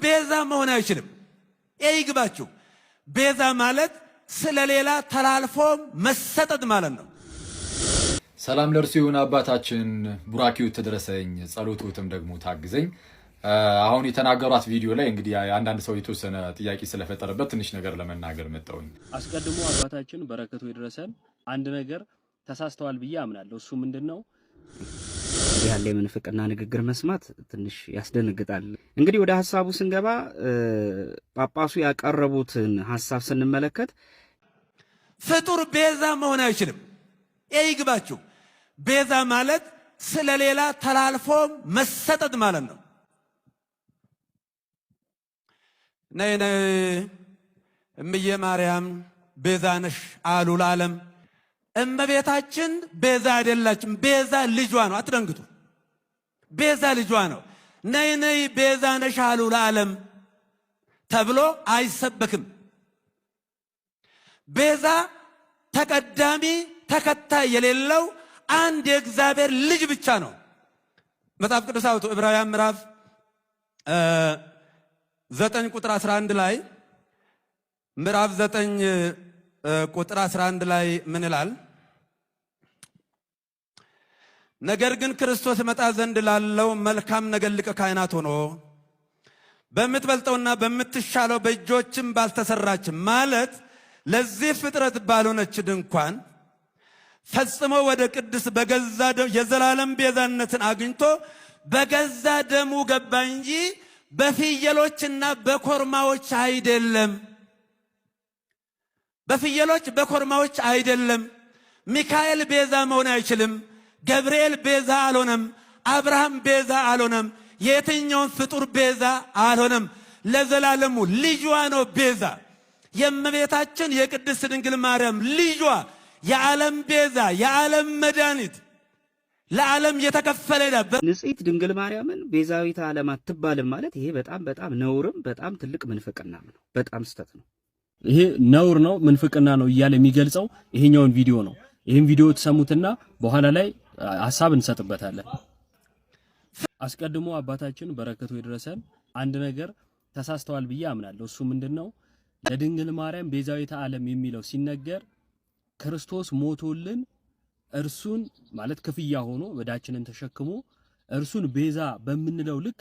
ቤዛ መሆን አይችልም። ይግባችሁ። ቤዛ ማለት ስለሌላ ተላልፎ መሰጠት ማለት ነው። ሰላም ለእርሱ ይሁን አባታችን፣ ቡራኪው ተደረሰኝ፣ ጸሎቱትም ደግሞ ታግዘኝ። አሁን የተናገሯት ቪዲዮ ላይ እንግዲህ አንዳንድ ሰው የተወሰነ ጥያቄ ስለፈጠረበት ትንሽ ነገር ለመናገር መጣሁኝ። አስቀድሞ አባታችን በረከቱ ይድረሰን አንድ ነገር ተሳስተዋል ብዬ አምናለሁ። እሱ ምንድነው? ያለ የምንፍቅና ንግግር መስማት ትንሽ ያስደነግጣል። እንግዲህ ወደ ሐሳቡ ስንገባ ጳጳሱ ያቀረቡትን ሐሳብ ስንመለከት ፍጡር ቤዛ መሆን አይችልም። ይግባችሁ። ቤዛ ማለት ስለሌላ ተላልፎ መሰጠት ማለት ነው። ነይ ነይ እምዬ ማርያም ቤዛ ነሽ አሉ ለዓለም። እመቤታችን ቤዛ አይደላችም። ቤዛ ልጇ ነው። አትደንግጡ። ቤዛ ልጇ ነው። ነይ ነይ ቤዛ ነሽ አሉ ለዓለም ተብሎ አይሰበክም። ቤዛ ተቀዳሚ ተከታይ የሌለው አንድ የእግዚአብሔር ልጅ ብቻ ነው። መጽሐፍ ቅዱስ አውጡ ዕብራውያን ምዕራፍ 9 ቁጥር 11 ላይ ምዕራፍ 9 ቁጥር 11 ላይ ምን ይላል? ነገር ግን ክርስቶስ መጣ ዘንድ ላለው መልካም ነገር ሊቀ ካህናት ሆኖ በምትበልጠውና በምትሻለው በእጆችም ባልተሰራች ማለት ለዚህ ፍጥረት ባልሆነች ድንኳን ፈጽሞ ወደ ቅድስ በገዛ ደሙ የዘላለም ቤዛነትን አግኝቶ በገዛ ደሙ ገባ እንጂ በፍየሎችና በኮርማዎች አይደለም። በፍየሎች በኮርማዎች አይደለም። ሚካኤል ቤዛ መሆን አይችልም። ገብርኤል ቤዛ አልሆነም። አብርሃም ቤዛ አልሆነም። የትኛውን ፍጡር ቤዛ አልሆነም። ለዘላለሙ ልጇ ነው ቤዛ። የእመቤታችን የቅድስት ድንግል ማርያም ልጇ የዓለም ቤዛ፣ የዓለም መድኃኒት፣ ለዓለም የተከፈለ ንጽሕት ድንግል ማርያምን ቤዛዊተ ዓለም አትባልም ማለት ይሄ በጣም ነውርም በጣም ትልቅ ምንፍቅናም ነው። በጣም ስተት ነው። ይሄ ነውር ነው፣ ምንፍቅና ነው እያለ የሚገልጸው ይሄኛውን ቪዲዮ ነው። ይሄን ቪዲዮ ተሰሙትና በኋላ ላይ ሐሳብ እንሰጥበታለን። አስቀድሞ አባታችን በረከቱ ይድረሰን አንድ ነገር ተሳስተዋል ብዬ አምናለሁ። እሱ ምንድነው? ለድንግል ማርያም ቤዛዊተ ዓለም የሚለው ሲነገር ክርስቶስ ሞቶልን እርሱን ማለት ክፍያ ሆኖ ወዳችንን ተሸክሞ እርሱን ቤዛ በምንለው ልክ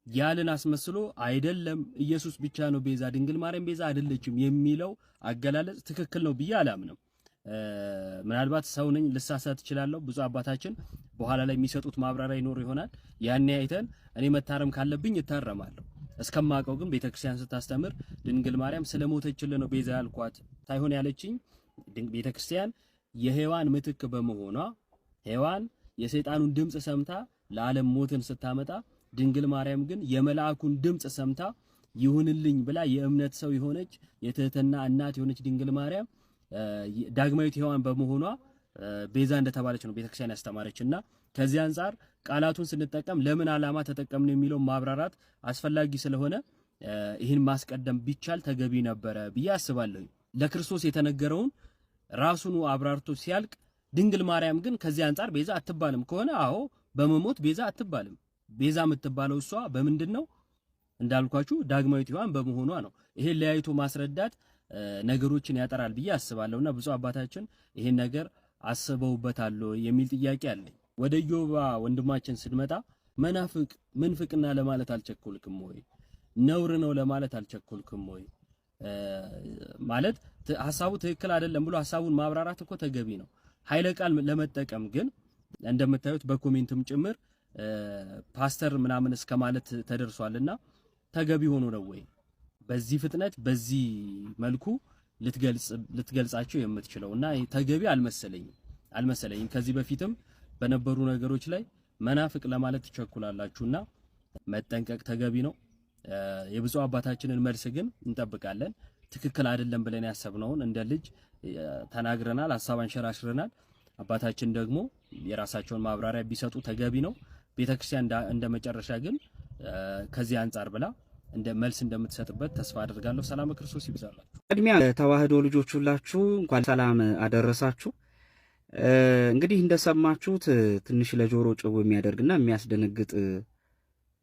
ያልን አስመስሎ አይደለም ኢየሱስ ብቻ ነው ቤዛ፣ ድንግል ማርያም ቤዛ አይደለችም የሚለው አገላለጽ ትክክል ነው ብዬ አላምንም። ምናልባት ሰው ነኝ ልሳሳት እችላለሁ። ብዙ አባታችን በኋላ ላይ የሚሰጡት ማብራሪያ ይኖር ይሆናል። ያኔ አይተን እኔ መታረም ካለብኝ እታረማለሁ። እስከማውቀው ግን ቤተክርስቲያን ስታስተምር ድንግል ማርያም ስለሞተችልን ነው ቤዛ ያልኳት ሳይሆን ያለችኝ ቤተክርስቲያን የሔዋን ምትክ በመሆኗ ሔዋን የሰይጣኑን ድምጽ ሰምታ ለዓለም ሞትን ስታመጣ ድንግል ማርያም ግን የመላእኩን ድምጽ ሰምታ ይሁንልኝ ብላ የእምነት ሰው የሆነች የትህትና እናት የሆነች ድንግል ማርያም ዳግማዊት ሔዋን በመሆኗ ቤዛ እንደተባለች ነው ቤተክርስቲያን ያስተማረችና ከዚህ አንፃር ቃላቱን ስንጠቀም ለምን ዓላማ ተጠቀምን የሚለው ማብራራት አስፈላጊ ስለሆነ ይህን ማስቀደም ቢቻል ተገቢ ነበረ ብዬ አስባለሁ። ለክርስቶስ የተነገረውን ራሱን አብራርቶ ሲያልቅ ድንግል ማርያም ግን ከዚህ አንፃር ቤዛ አትባልም ከሆነ አዎ በመሞት ቤዛ አትባልም። ቤዛ የምትባለው እሷ በምንድነው? እንዳልኳችሁ ዳግማዊት ሔዋን በመሆኗ ነው። ይሄን ለያይቶ ማስረዳት ነገሮችን ያጠራል ብዬ አስባለሁና ብዙ አባታችን ይሄን ነገር አስበውበታል የሚል ጥያቄ አለኝ። ወደ ኢዮባ ወንድማችን ስንመጣ መናፍቅ ምንፍቅና ለማለት አልቸኮልክም ወይ? ነውር ነው ለማለት አልቸኮልክም ወይ? ማለት ሐሳቡ ትክክል አይደለም ብሎ ሐሳቡን ማብራራት እኮ ተገቢ ነው። ኃይለ ቃል ለመጠቀም ግን እንደምታዩት በኮሜንትም ጭምር ፓስተር ምናምን እስከማለት ተደርሷልና ተገቢ ሆኖ ነው ወይ በዚህ ፍጥነት በዚህ መልኩ ልትገልጻቸው የምትችለውና ተገቢ አልመሰለኝም። ከዚህ በፊትም በነበሩ ነገሮች ላይ መናፍቅ ለማለት ተቸኩላላችሁና መጠንቀቅ ተገቢ ነው። የብዙ አባታችንን መልስ ግን እንጠብቃለን። ትክክል አይደለም ብለን ያሰብነውን እንደ ልጅ ተናግረናል፣ ሐሳብ አንሸራሽረናል። አባታችን ደግሞ የራሳቸውን ማብራሪያ ቢሰጡ ተገቢ ነው። ቤተክርስቲያን እንደ መጨረሻ ግን ከዚህ አንፃር ብላ እንደ መልስ እንደምትሰጥበት ተስፋ አደርጋለሁ። ሰላም ክርስቶስ ይብዛላችሁ። ቅድሚያ ተዋህዶ ልጆች ሁላችሁ እንኳን ሰላም አደረሳችሁ። እንግዲህ እንደሰማችሁት ትንሽ ለጆሮ ጭው የሚያደርግና የሚያስደነግጥ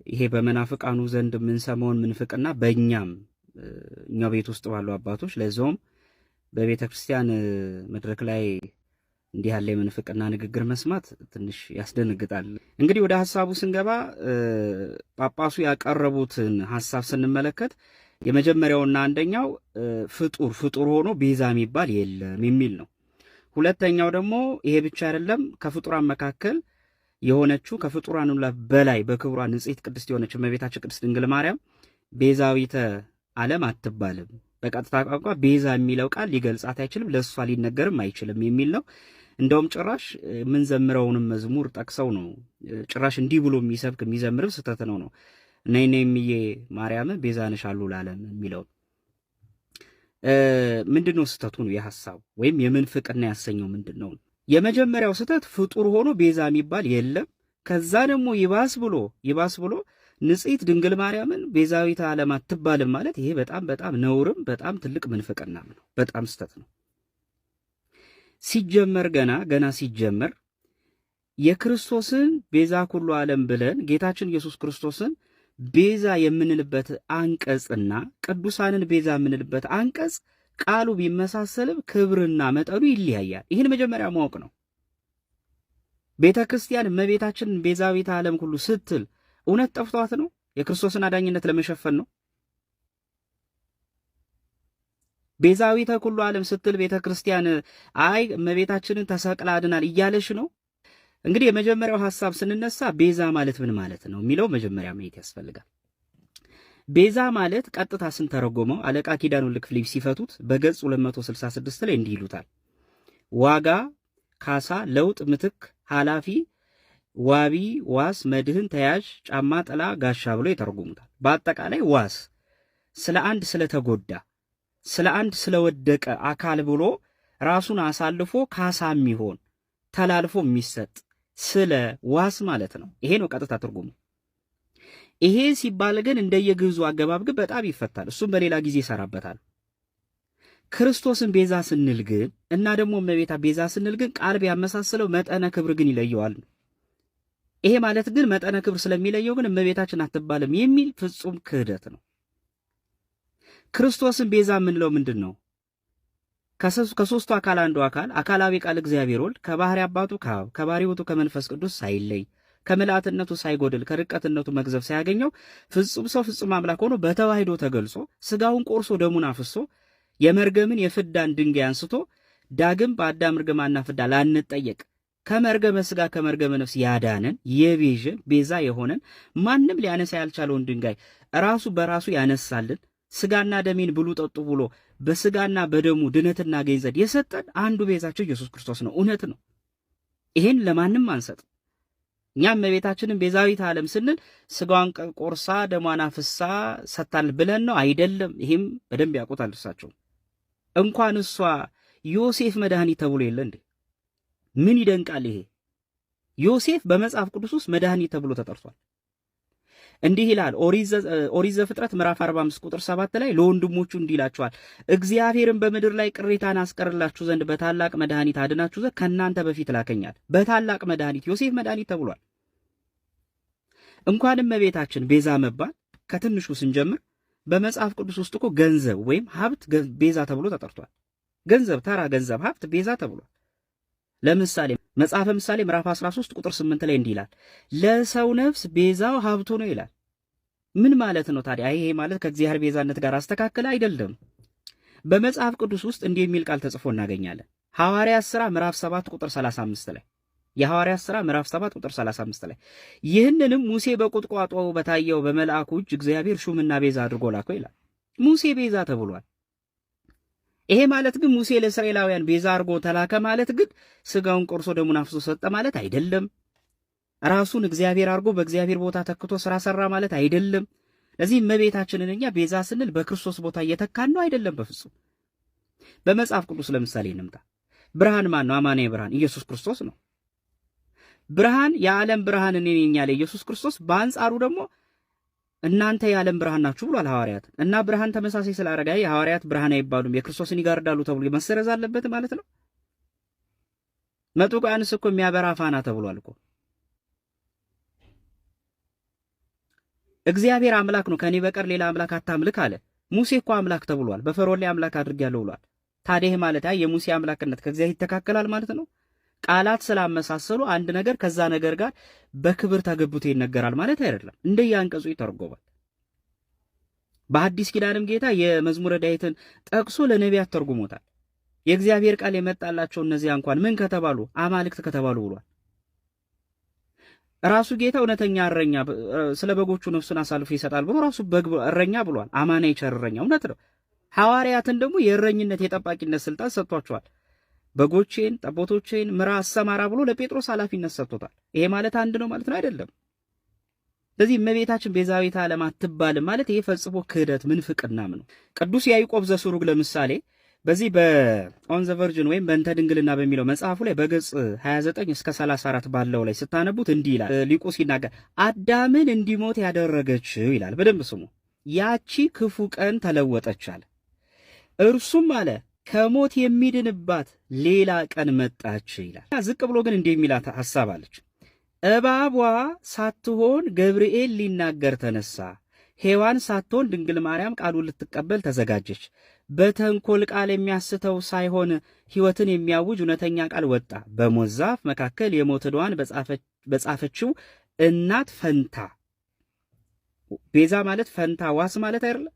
ይሄ በመናፍቃኑ ዘንድ የምንሰማውን ምንፍቅና በእኛም እኛው ቤት ውስጥ ባሉ አባቶች ለዛውም በቤተ ክርስቲያን መድረክ ላይ እንዲህ ያለ የምንፍቅና ንግግር መስማት ትንሽ ያስደነግጣል። እንግዲህ ወደ ሐሳቡ ስንገባ ጳጳሱ ያቀረቡትን ሐሳብ ስንመለከት የመጀመሪያውና አንደኛው ፍጡር ሆኖ ቤዛ የሚባል የለም የሚል ነው። ሁለተኛው ደግሞ ይሄ ብቻ አይደለም፣ ከፍጡራን መካከል የሆነችው ከፍጡራን ሁሉ በላይ በክብሯ ንጽሕት ቅድስት የሆነች እመቤታችን ቅድስት ድንግል ማርያም ቤዛዊተ ዓለም አትባልም። በቀጥታ ቋንቋ ቤዛ የሚለው ቃል ሊገልጻት አይችልም፣ ለእሷ ሊነገርም አይችልም የሚል ነው። እንደውም ጭራሽ የምንዘምረውንም መዝሙር ጠቅሰው ነው ጭራሽ እንዲህ ብሎ የሚሰብክ የሚዘምርም ስህተት ነው ነይ ነይ እምዬ ማርያም ቤዛ ነሽ አሉ ለዓለም የሚለው ምንድነው ስህተቱ ነው የሐሳቡ ወይም የምንፍቅና ያሰኘው ምንድነው? የመጀመሪያው ስህተት ፍጡር ሆኖ ቤዛ የሚባል የለም። ከዛ ደግሞ ይባስ ብሎ ንጽሕት ድንግል ማርያምን ቤዛዊተ ዓለም አትባልም ማለት ይሄ በጣም በጣም ነውርም በጣም ትልቅ ምንፍቅናም ነው። በጣም ስህተት ነው። ሲጀመር ገና ሲጀመር የክርስቶስን ቤዛ ኩሉ ዓለም ብለን ጌታችን ኢየሱስ ክርስቶስን ቤዛ የምንልበት አንቀጽና ቅዱሳንን ቤዛ የምንልበት አንቀጽ ቃሉ ቢመሳሰልም ክብርና መጠኑ ይለያያል። ይህን መጀመሪያ ማወቅ ነው። ቤተ ክርስቲያን እመቤታችንን ቤዛዊተ ዓለም ሁሉ ስትል እውነት ጠፍቷት ነው? የክርስቶስን አዳኝነት ለመሸፈን ነው? ቤዛዊተ ኩሉ ዓለም ስትል ቤተ ክርስቲያን አይ እመቤታችንን ተሰቅላ አድናል እያለሽ ነው? እንግዲህ የመጀመሪያው ሐሳብ ስንነሳ ቤዛ ማለት ምን ማለት ነው የሚለው መጀመሪያ ማየት ያስፈልጋል። ቤዛ ማለት ቀጥታ ስንተረጎመው አለቃ ኪዳኑ ልክፍሊፕ ሲፈቱት በገጽ 266 ላይ እንዲህ ይሉታል። ዋጋ፣ ካሳ፣ ለውጥ፣ ምትክ፣ ኃላፊ፣ ዋቢ፣ ዋስ፣ መድህን፣ ተያዥ፣ ጫማ፣ ጥላ፣ ጋሻ ብሎ ይተረጉሙታል። በአጠቃላይ ዋስ ስለ አንድ ስለተጎዳ ስለ አንድ ስለወደቀ አካል ብሎ ራሱን አሳልፎ ካሳ የሚሆን ተላልፎ የሚሰጥ ስለ ዋስ ማለት ነው። ይሄ ነው ቀጥታ ትርጉሙ። ይሄ ሲባል ግን እንደየግዕዙ አገባብ ግን በጣም ይፈታል። እሱም በሌላ ጊዜ ይሰራበታል። ክርስቶስን ቤዛ ስንል ግን እና ደግሞ እመቤታ ቤዛ ስንል ግን ቃል ቢያመሳስለው መጠነ ክብር ግን ይለየዋል። ይሄ ማለት ግን መጠነ ክብር ስለሚለየው ግን እመቤታችን አትባልም የሚል ፍጹም ክህደት ነው። ክርስቶስን ቤዛ የምንለው ምንድን ነው? ከሶስቱ አካል አንዱ አካላዊ ቃል እግዚአብሔር ወልድ ከባህሪ አባቱ ከአብ ከባህሪ ውእቱ ከመንፈስ ቅዱስ ሳይለይ ከምልአትነቱ ሳይጎድል ከርቀትነቱ መግዘፍ ሳያገኘው ፍጹም ሰው ፍጹም አምላክ ሆኖ በተዋሕዶ ተገልጾ ስጋውን ቆርሶ ደሙን አፍሶ የመርገምን የፍዳን ድንጋይ አንስቶ ዳግም በአዳም ርግማና ፍዳ ላንጠየቅ ከመርገመ ስጋ ከመርገመ ነፍስ ያዳነን የቤዥን ቤዛ የሆነን ማንም ሊያነሳ ያልቻለውን ድንጋይ ራሱ በራሱ ያነሳልን ስጋና ደሜን ብሉ ጠጡ ብሎ በስጋና በደሙ ድነትና እናገኝ ዘንድ የሰጠን አንዱ ቤዛቸው ኢየሱስ ክርስቶስ ነው። እውነት ነው። ይሄን ለማንም አንሰጥ። እኛም እመቤታችንን ቤዛዊተ ዓለም ስንል ስጋዋን ቆርሳ ደሟን አፍሳ ሰጥታል ብለን ነው አይደለም። ይሄም በደንብ ያውቁታል እርሳቸው። እንኳን እሷ ዮሴፍ መድኃኒት ተብሎ የለ እንዴ? ምን ይደንቃል ይሄ! ዮሴፍ በመጽሐፍ ቅዱስ ውስጥ መድኃኒት ተብሎ ተጠርቷል። እንዲህ ይላል ኦሪት ዘፍጥረት ምዕራፍ 45 ቁጥር 7 ላይ ለወንድሞቹ እንዲህ ይላቸዋል፣ እግዚአብሔርን በምድር ላይ ቅሬታን አስቀርላችሁ ዘንድ በታላቅ መድኃኒት አድናችሁ ዘንድ ከእናንተ በፊት ላከኛል። በታላቅ መድኃኒት ዮሴፍ መድኃኒት ተብሏል። እንኳንም እመቤታችን ቤዛ መባል ከትንሹ ስንጀምር በመጽሐፍ ቅዱስ ውስጥ እኮ ገንዘብ ወይም ሀብት ቤዛ ተብሎ ተጠርቷል። ገንዘብ፣ ተራ ገንዘብ፣ ሀብት ቤዛ ተብሏል። ለምሳሌ መጽሐፈ ምሳሌ ምዕራፍ 13 ቁጥር 8 ላይ እንዲህ ይላል፣ ለሰው ነፍስ ቤዛው ሀብቱ ነው ይላል። ምን ማለት ነው ታዲያ? ይሄ ማለት ከእግዚአብሔር ቤዛነት ጋር አስተካከለ አይደለም። በመጽሐፍ ቅዱስ ውስጥ እንዲህ የሚል ቃል ተጽፎ እናገኛለን። ሐዋርያት ሥራ ምዕራፍ 7 ቁጥር 35 ላይ የሐዋርያት ሥራ ምዕራፍ 7 ቁጥር 35 ላይ ይህንንም ሙሴ በቁጥቋጦ በታየው በመልአኩ እጅ እግዚአብሔር ሹምና ቤዛ አድርጎ ላከው ይላል። ሙሴ ቤዛ ተብሏል። ይሄ ማለት ግን ሙሴ ለእስራኤላውያን ቤዛ አድርጎ ተላከ ማለት ግን ስጋውን ቆርሶ ደሙን አፍሶ ሰጠ ማለት አይደለም። ራሱን እግዚአብሔር አድርጎ በእግዚአብሔር ቦታ ተክቶ ስራ ሰራ ማለት አይደለም። ለዚህ እመቤታችንን እኛ ቤዛ ስንል በክርስቶስ ቦታ እየተካን ነው አይደለም፣ በፍጹም። በመጽሐፍ ቅዱስ ለምሳሌ እንምጣ። ብርሃን ማን ነው? አማናዊ ብርሃን ኢየሱስ ክርስቶስ ነው። ብርሃን የዓለም ብርሃን እኔ ነኝ ያለ ኢየሱስ ክርስቶስ በአንጻሩ ደግሞ እናንተ የዓለም ብርሃን ናችሁ ብሏል ሐዋርያት። እና ብርሃን ተመሳሳይ ስላደረገ የሐዋርያት ብርሃን አይባሉም የክርስቶስን ይጋርዳሉ ተብሎ መሰረዝ አለበት ማለት ነው። መጥምቁ ዮሐንስ እኮ የሚያበራ ፋና ተብሏል እኮ። እግዚአብሔር አምላክ ነው፣ ከኔ በቀር ሌላ አምላክ አታምልክ አለ። ሙሴ እኮ አምላክ ተብሏል። በፈርዖን ላይ አምላክ አድርጌያለሁ ብሏል። ታዲያ ይሄ ማለት የሙሴ አምላክነት ከእግዚአብሔር ይተካከላል ማለት ነው? ቃላት ስላመሳሰሉ አንድ ነገር ከዛ ነገር ጋር በክብር ተገብቶ ይነገራል ማለት አይደለም። እንደየአንቀጹ ይተርጎማል። በአዲስ ኪዳንም ጌታ የመዝሙረ ዳዊትን ጠቅሶ ለነቢያት ተርጉሞታል። የእግዚአብሔር ቃል የመጣላቸው እነዚያ እንኳን ምን ከተባሉ አማልክት ከተባሉ ብሏል። ራሱ ጌታ እውነተኛ እረኛ ስለ በጎቹ ነፍሱን አሳልፎ ይሰጣል ብሎ ራሱ በግ እረኛ ብሏል። አማና የቸር እረኛ እውነት ነው። ሐዋርያትን ደግሞ የእረኝነት የጠባቂነት ስልጣን ሰጥቷቸዋል። በጎቼን ጠቦቶቼን ምራ አሰማራ ብሎ ለጴጥሮስ ኃላፊነት ሰጥቶታል። ይሄ ማለት አንድ ነው ማለት ነው አይደለም። ስለዚህ እመቤታችን ቤዛዊተ ዓለም አትባልም ማለት ይሄ ፈጽሞ ክህደት ምንፍቅናም ነው። ቅዱስ ያዕቆብ ዘስሩግ ለምሳሌ በዚህ በኦን ዘ ቨርጅን ወይም በእንተ ድንግልና በሚለው መጽሐፉ ላይ በገጽ 29 እስከ 34 ባለው ላይ ስታነቡት እንዲህ ይላል። ሊቁ ሲናገር አዳምን እንዲሞት ያደረገችው ይላል። በደንብ ስሙ። ያቺ ክፉ ቀን ተለወጠች አለ። እርሱም አለ ከሞት የሚድንባት ሌላ ቀን መጣች ይላል። ዝቅ ብሎ ግን እንዲህ የሚላት ሐሳብ አለች። እባቧ ሳትሆን ገብርኤል ሊናገር ተነሳ። ሔዋን ሳትሆን ድንግል ማርያም ቃሉን ልትቀበል ተዘጋጀች። በተንኮል ቃል የሚያስተው ሳይሆን ሕይወትን የሚያውጅ እውነተኛ ቃል ወጣ። በሞት ዛፍ መካከል የሞት ዕዳዋን በጻፈችው እናት ፈንታ። ቤዛ ማለት ፈንታ ዋስ ማለት አይደለም።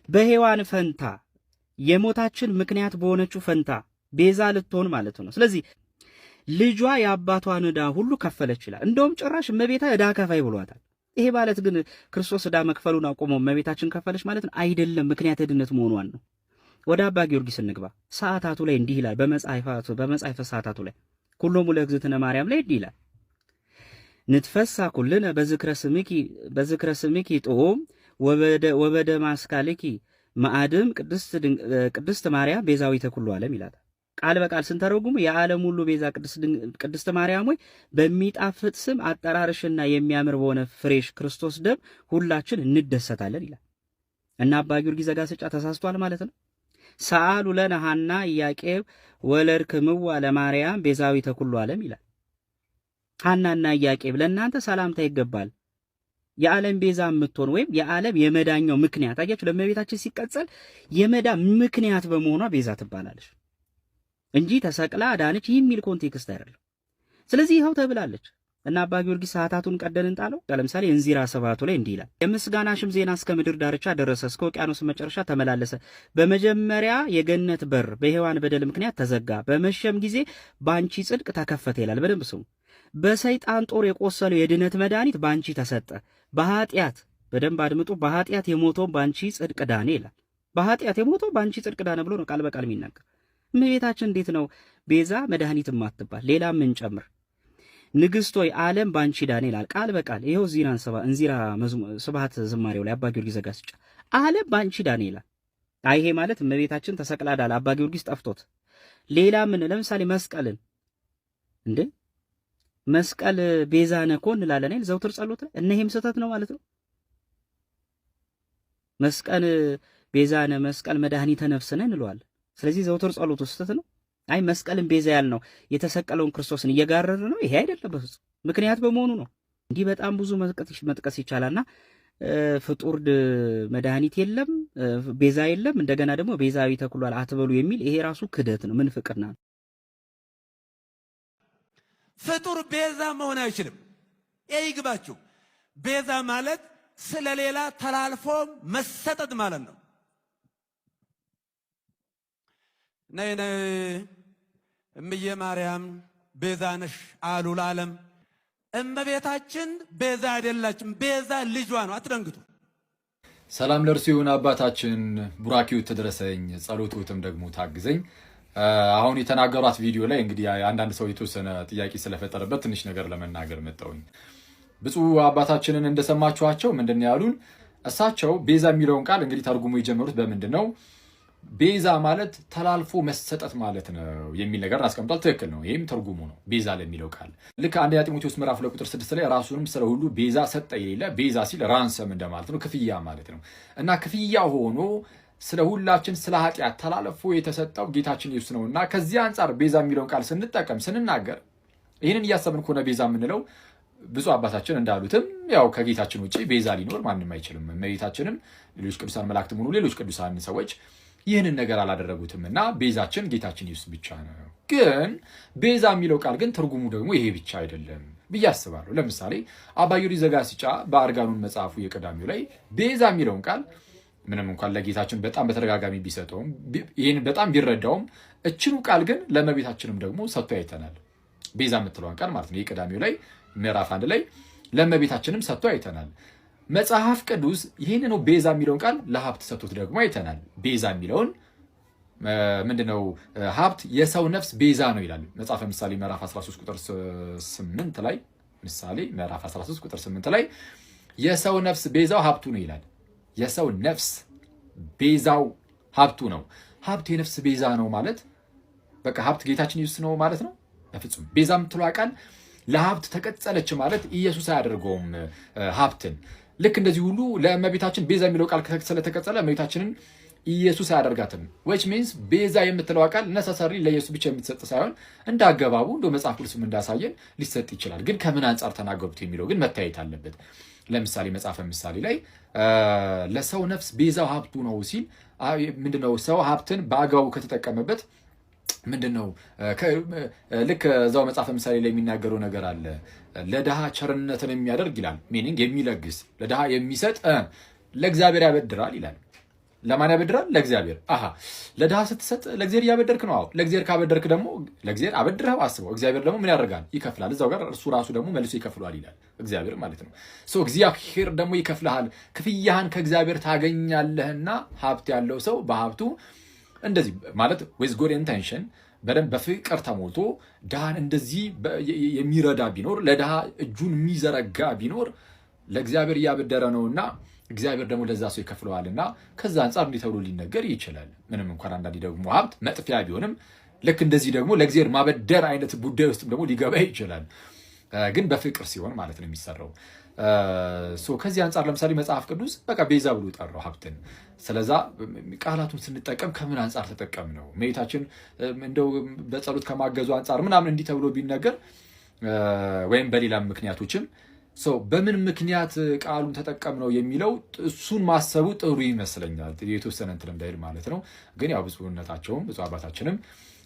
በሔዋን ፈንታ የሞታችን ምክንያት በሆነችው ፈንታ ቤዛ ልትሆን ማለት ነው። ስለዚህ ልጇ የአባቷን ዕዳ ሁሉ ከፈለች ይላል። እንደውም ጭራሽ እመቤታ ዕዳ ከፋይ ብሏታል። ይሄ ማለት ግን ክርስቶስ ዕዳ መክፈሉን አቆመው እመቤታችን ከፈለች ማለት ነው አይደለም። ምክንያት ድነት መሆኗን ነው። ወደ አባ ጊዮርጊስ እንግባ። ሰዓታቱ ላይ እንዲህ ይላል። በመጽሐፈ ሰዓታቱ ላይ ኩሎሙ ለእግዝእትነ ማርያም ላይ እንዲህ ይላል። ንትፈሳ ኩልነ በዝክረ ስምኪ ጦም ወበደ ማስካልኪ ማዕድም ቅድስት ማርያም ቤዛዊተ ኩሉ ዓለም ይላል። ቃል በቃል ስንተረጉሙ የዓለም ሁሉ ቤዛ ቅድስት ማርያም ሆይ በሚጣፍጥ ስም አጠራርሽና የሚያምር በሆነ ፍሬሽ ክርስቶስ ደም ሁላችን እንደሰታለን ይላል እና አባ ጊዮርጊስ ዘጋስጫ ተሳስቷል ማለት ነው። ሰአሉ ለነ ሐና ኢያቄም ወለድክምዋ ለማርያም ቤዛዊተ ኩሉ ዓለም ይላል። ሐናና ኢያቄም ለእናንተ ሰላምታ ይገባል። የዓለም ቤዛ የምትሆን ወይም የዓለም የመዳኛው ምክንያት አያችሁ፣ ለእመቤታችን ሲቀጸል የመዳን ምክንያት በመሆኗ ቤዛ ትባላለች እንጂ ተሰቅላ ዳነች የሚል ኮንቴክስት አይደለም። ስለዚህ ይኸው ተብላለች እና አባ ጊዮርጊስ ሰዓታቱን ቀደንን ጣለው። ለምሳሌ እንዚራ ሰባቱ ላይ እንዲህ ይላል። የምስጋናሽም ዜና እስከ ምድር ዳርቻ ደረሰ፣ እስከ ውቅያኖስ መጨረሻ ተመላለሰ። በመጀመሪያ የገነት በር በሔዋን በደል ምክንያት ተዘጋ፣ በመሸም ጊዜ በአንቺ ጽድቅ ተከፈተ ይላል። በደንብ ስሙ። በሰይጣን ጦር የቆሰለው የድነት መድኃኒት በአንቺ ተሰጠ። በኃጢአት በደንብ አድምጡ። በኃጢአት የሞተው በአንቺ ጽድቅ ዳነ ይላል። በኃጢአት የሞተው በአንቺ ጽድቅ ዳነ ብሎ ነው ቃል በቃል የሚናገር። እመቤታችን እንዴት ነው ቤዛ መድኃኒት ማትባል? ሌላ ምን ጨምር? ንግሥት ሆይ ዓለም ባንቺ ዳነ ይላል ቃል በቃል። ይኸው እንዚራ ስብሐት ዝማሬው ላይ አባ ጊዮርጊስ ዘጋስጫ ዓለም ባንቺ ዳነ ይላል። ይሄ ማለት እመቤታችን ተሰቅላ ዳለ አባ ጊዮርጊስ ጠፍቶት። ሌላ ምን? ለምሳሌ መስቀልን እንዴ መስቀል ቤዛ ነኮ እንላለን አይደል? ዘውትር ጸሎት ላይ እነዚህም ስህተት ነው ማለት ነው። መስቀል ቤዛነ መስቀል መድኃኒተ ነፍስነ እንለዋለን። ስለዚህ ዘውትር ጸሎት ስህተት ነው። አይ መስቀልን ቤዛ ያልነው የተሰቀለውን ክርስቶስን እየጋረረ ነው። ይሄ አይደለም በፍጹም ምክንያት በመሆኑ ነው። እንዲህ በጣም ብዙ መጥቀስ ይቻላልና ፍጡር መድኃኒት የለም፣ ቤዛ የለም፣ እንደገና ደግሞ ቤዛዊተ ኩሉ ዓለም አትበሉ የሚል ይሄ ራሱ ክደት ነው፣ ምንፍቅና ነው። ፍጡር ቤዛ መሆን አይችልም። ይሄ ይግባችሁ። ቤዛ ማለት ስለሌላ ተላልፎ መሰጠት ማለት ነው። ነይ እምዬ ማርያም ቤዛ ነሽ አሉ ለዓለም። እመቤታችን ቤዛ አይደላችም። ቤዛ ልጇ ነው። አትደንግጡ። ሰላም ለእርሱ ይሁን። አባታችን ቡራኪው ትድረሰኝ፣ ጸሎቱትም ደግሞ ታግዘኝ። አሁን የተናገሯት ቪዲዮ ላይ እንግዲህ አንዳንድ ሰው የተወሰነ ጥያቄ ስለፈጠረበት ትንሽ ነገር ለመናገር መጣሁኝ። ብፁዕ አባታችንን እንደሰማችኋቸው ምንድን ያሉን? እሳቸው ቤዛ የሚለውን ቃል እንግዲህ ተርጉሞ የጀመሩት በምንድን ነው? ቤዛ ማለት ተላልፎ መሰጠት ማለት ነው የሚል ነገር አስቀምጧል። ትክክል ነው። ይህም ትርጉሙ ነው ቤዛ ለሚለው ቃል። ልክ አንደኛ ጢሞቴዎስ ምዕራፍ 2 ቁጥር 6 ላይ ራሱንም ስለ ሁሉ ቤዛ ሰጠ የሌለ ቤዛ ሲል ራንሰም እንደማለት ነው፣ ክፍያ ማለት ነው። እና ክፍያ ሆኖ ስለ ሁላችን ስለ ኃጢአት ተላልፎ የተሰጠው ጌታችን ኢየሱስ ነው። እና ከዚህ አንጻር ቤዛ የሚለውን ቃል ስንጠቀም ስንናገር ይህንን እያሰብን ከሆነ ቤዛ የምንለው ብፁዕ አባታችን እንዳሉትም ያው ከጌታችን ውጪ ቤዛ ሊኖር ማንም አይችልም። እመቤታችንም ሌሎች ቅዱሳን መላእክትም ሆኑ ሌሎች ቅዱሳን ሰዎች ይህንን ነገር አላደረጉትም እና ቤዛችን ጌታችን ኢየሱስ ብቻ ነው። ግን ቤዛ የሚለው ቃል ግን ትርጉሙ ደግሞ ይሄ ብቻ አይደለም ብዬ አስባለሁ። ለምሳሌ አባ ጊዮርጊስ ዘጋስጫ በአርጋኑን መጽሐፉ የቀዳሚው ላይ ቤዛ የሚለውን ቃል ምንም እንኳን ለጌታችን በጣም በተደጋጋሚ ቢሰጠውም ይህን በጣም ቢረዳውም እችኑ ቃል ግን ለእመቤታችንም ደግሞ ሰጥቶ አይተናል። ቤዛ የምትለውን ቃል ማለት ነው። የቀዳሚው ላይ ምዕራፍ 1 ላይ ለእመቤታችንም ሰጥቶ አይተናል። መጽሐፍ ቅዱስ ይህንኑ ቤዛ የሚለውን ቃል ለሀብት ሰጥቶት ደግሞ አይተናል። ቤዛ የሚለውን ምንድነው? ሀብት የሰው ነፍስ ቤዛ ነው ይላል መጽሐፈ ምሳሌ ምዕራፍ 13 ቁጥር 8 ላይ ምሳሌ ምዕራፍ 13 ቁጥር 8 ላይ የሰው ነፍስ ቤዛው ሀብቱ ነው ይላል። የሰው ነፍስ ቤዛው ሀብቱ ነው። ሀብት የነፍስ ቤዛ ነው ማለት በቃ ሀብት ጌታችን ኢየሱስ ነው ማለት ነው? በፍጹም። ቤዛ የምትለዋ ቃል ለሀብት ተቀጸለች ማለት ኢየሱስ አያደርገውም ሀብትን። ልክ እንደዚህ ሁሉ ለእመቤታችን ቤዛ የሚለው ቃል ስለተቀጸለ እመቤታችንን ኢየሱስ አያደርጋትም። which means ቤዛ የምትለው ቃል ነሰሰሪ ለኢየሱስ ብቻ የምትሰጥ ሳይሆን እንደ አገባቡ እንደ መጽሐፍ ቅዱስም እንዳሳየን ሊሰጥ ይችላል። ግን ከምን አንጻር ተናገሩት የሚለው ግን መታየት አለበት። ለምሳሌ መጽሐፈ ምሳሌ ላይ ለሰው ነፍስ ቤዛው ሀብቱ ነው ሲል ምንድነው? ሰው ሀብትን በአግባቡ ከተጠቀመበት ምንድነው? ልክ እዛው መጽሐፈ ምሳሌ ላይ የሚናገረው ነገር አለ። ለድሃ ቸርነትን የሚያደርግ ይላል። ሚኒንግ የሚለግስ ለድሃ የሚሰጥ ለእግዚአብሔር ያበድራል ይላል። ለማን ያበድራል? ለእግዚአብሔር። ለድሃ ስትሰጥ ለእግዚአብሔር እያበደርክ ነው። ለእግዚአብሔር ካበደርክ ደግሞ ለእግዚአብሔር አበድረህ አስበው። እግዚአብሔር ደግሞ ምን ያደርጋል? ይከፍላል። እዛው ጋር እርሱ ራሱ ደግሞ መልሶ ይከፍሏል ይላል እግዚአብሔር ማለት ነው። እግዚአብሔር ደግሞ ይከፍልሃል፣ ክፍያህን ከእግዚአብሔር ታገኛለህና ሀብት ያለው ሰው በሀብቱ እንደዚህ ማለት with good intention በደንብ በፍቅር ተሞልቶ ድሃን እንደዚህ የሚረዳ ቢኖር ለድሃ እጁን የሚዘረጋ ቢኖር ለእግዚአብሔር እያበደረ ነውና እግዚአብሔር ደግሞ ለዛ ሰው ይከፍለዋልና ከዛ አንጻር እንዲህ ተብሎ ሊነገር ይችላል። ምንም እንኳን አንዳንዴ ደግሞ ሀብት መጥፊያ ቢሆንም ልክ እንደዚህ ደግሞ ለእግዚአብሔር ማበደር አይነት ጉዳይ ውስጥም ደግሞ ሊገባ ይችላል። ግን በፍቅር ሲሆን ማለት ነው የሚሰራው። ከዚህ አንጻር ለምሳሌ መጽሐፍ ቅዱስ በቃ ቤዛ ብሎ ጠራው ሀብትን። ስለዛ ቃላቱን ስንጠቀም ከምን አንጻር ተጠቀም ነው? እመቤታችን እንደው በጸሎት ከማገዙ አንጻር ምናምን እንዲህ ተብሎ ቢነገር ወይም በሌላም ምክንያቶችም በምን ምክንያት ቃሉን ተጠቀም ነው የሚለው እሱን ማሰቡ ጥሩ ይመስለኛል። የተወሰነ እንትን እንዳይል ማለት ነው። ግን ያው ብፁዕነታቸውም ብፁዕ አባታችንም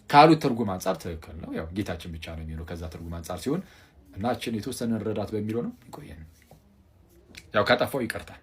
ካሉት ትርጉም አንጻር ትክክል ነው። ያው ጌታችን ብቻ ነው የሚለው ከዛ ትርጉም አንጻር ሲሆን እናችን የተወሰነ ረዳት በሚለው ነው። ይቆየን። ያው ካጠፋው ይቀርታል።